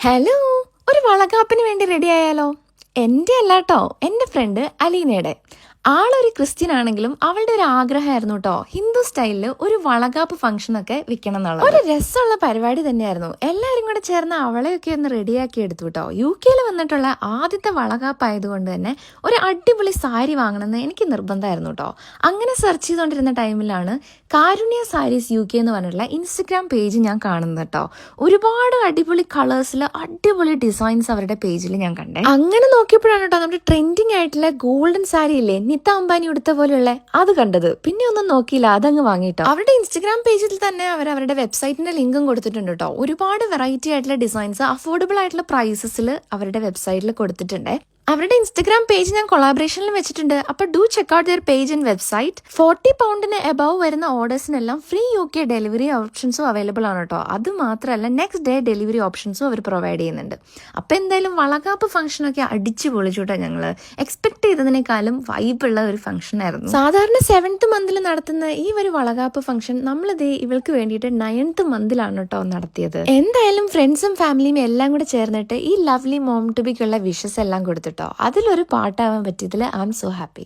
Hello, ഒരു വളകാപ്പിന് വേണ്ടി ready ആയാലോ? എൻ്റെ അല്ലാട്ടോ, എൻ്റെ ഫ്രണ്ട് അലീനയുടെ. ആളൊരു ക്രിസ്ത്യൻ ആണെങ്കിലും അവളുടെ ഒരു ആഗ്രഹമായിരുന്നു കേട്ടോ, ഹിന്ദു സ്റ്റൈലിൽ ഒരു വളകാപ്പ് ഫംഗ്ഷൻ ഒക്കെ വെക്കണം എന്നുള്ളത്. ഒരു രസമുള്ള പരിപാടി തന്നെയായിരുന്നു. എല്ലാവരും കൂടെ ചേർന്ന് അവളെയൊക്കെ ഒന്ന് റെഡിയാക്കി എടുത്തു കേട്ടോ. UK വന്നിട്ടുള്ള ആദ്യത്തെ വളകാപ്പ് ആയതുകൊണ്ട് തന്നെ ഒരു അടിപൊളി സാരി വാങ്ങണമെന്ന് എനിക്ക് നിർബന്ധമായിരുന്നു കേട്ടോ. അങ്ങനെ സെർച്ച് ചെയ്തുകൊണ്ടിരുന്ന ടൈമിലാണ് കാരുണ്യ സാരീസ് UK എന്ന് പറഞ്ഞിട്ടുള്ള ഇൻസ്റ്റഗ്രാം പേജ് ഞാൻ കാണുന്നത് കേട്ടോ. ഒരുപാട് അടിപൊളി കളേഴ്സിൽ അടിപൊളി ഡിസൈൻസ് അവരുടെ പേജിൽ ഞാൻ കണ്ടേ. അങ്ങനെ നോക്കിയപ്പോഴാണ് കേട്ടോ നമ്മുടെ ട്രെൻഡിങ് ആയിട്ടുള്ള ഗോൾഡൻ സാരി ഇല്ലേ, നിത അംബാനി ഉടുത്ത പോലെയുള്ള അത് കണ്ടത്. പിന്നെ ഒന്നും നോക്കിയില്ല, അതങ്ങ് വാങ്ങിട്ടോ. അവരുടെ ഇൻസ്റ്റഗ്രാം പേജിൽ തന്നെ അവരുടെ വെബ്സൈറ്റിന്റെ ലിങ്കും കൊടുത്തിട്ടുണ്ട് കേട്ടോ. ഒരുപാട് വെറൈറ്റി ആയിട്ടുള്ള ഡിസൈൻസ് അഫോർഡബിൾ ആയിട്ടുള്ള പ്രൈസസിൽ അവരുടെ വെബ്സൈറ്റിൽ കൊടുത്തിട്ടുണ്ട്. അവരുടെ ഇൻസ്റ്റഗ്രാം പേജ് ഞാൻ കൊളാബറേഷനിൽ വെച്ചിട്ടുണ്ട്. അപ്പോൾ do check out their page and website. 40 പൗണ്ടിന് എബവ് വരുന്ന ഓർഡേഴ്സിനെല്ലാം ഫ്രീ UK ഡെലിവറി ഓപ്ഷൻസും അവൈലബിൾ ആണ് കേട്ടോ. അത് മാത്രമല്ല നെക്സ്റ്റ് ഡേ ഡെലിവറി ഓപ്ഷൻസും അവർ പ്രൊവൈഡ് ചെയ്യുന്നുണ്ട്. അപ്പോൾ എന്തായാലും വളകാപ്പ് ഫംഗ്ഷനൊക്കെ അടിച്ചു പൊളിച്ചുട്ടോ. ഞങ്ങൾ എക്സ്പെക്ട് ചെയ്തതിനേക്കാളും വൈബുള്ള ഒരു ഫംഗ്ഷൻ ആയിരുന്നു. സാധാരണ 7th മന്തിൽ നടത്തുന്ന ഈ ഒരു വളകാപ്പ് ഫംഗ്ഷൻ നമ്മളിത് ഇവൾക്ക് വേണ്ടിയിട്ട് 9th മന്തിലാണ് കേട്ടോ നടത്തിയത്. എന്തായാലും ഫ്രണ്ട്സും ഫാമിലിയും എല്ലാം കൂടെ ചേർന്നിട്ട് ഈ ലവ്ലി മോം ടു ബിക്കുള്ള വിഷസ് എല്ലാം കൊടുത്തിട്ട് അതിലൊരു പാട്ടാവാൻ പറ്റിയതിൽ ഐ ആം സോ ഹാപ്പി.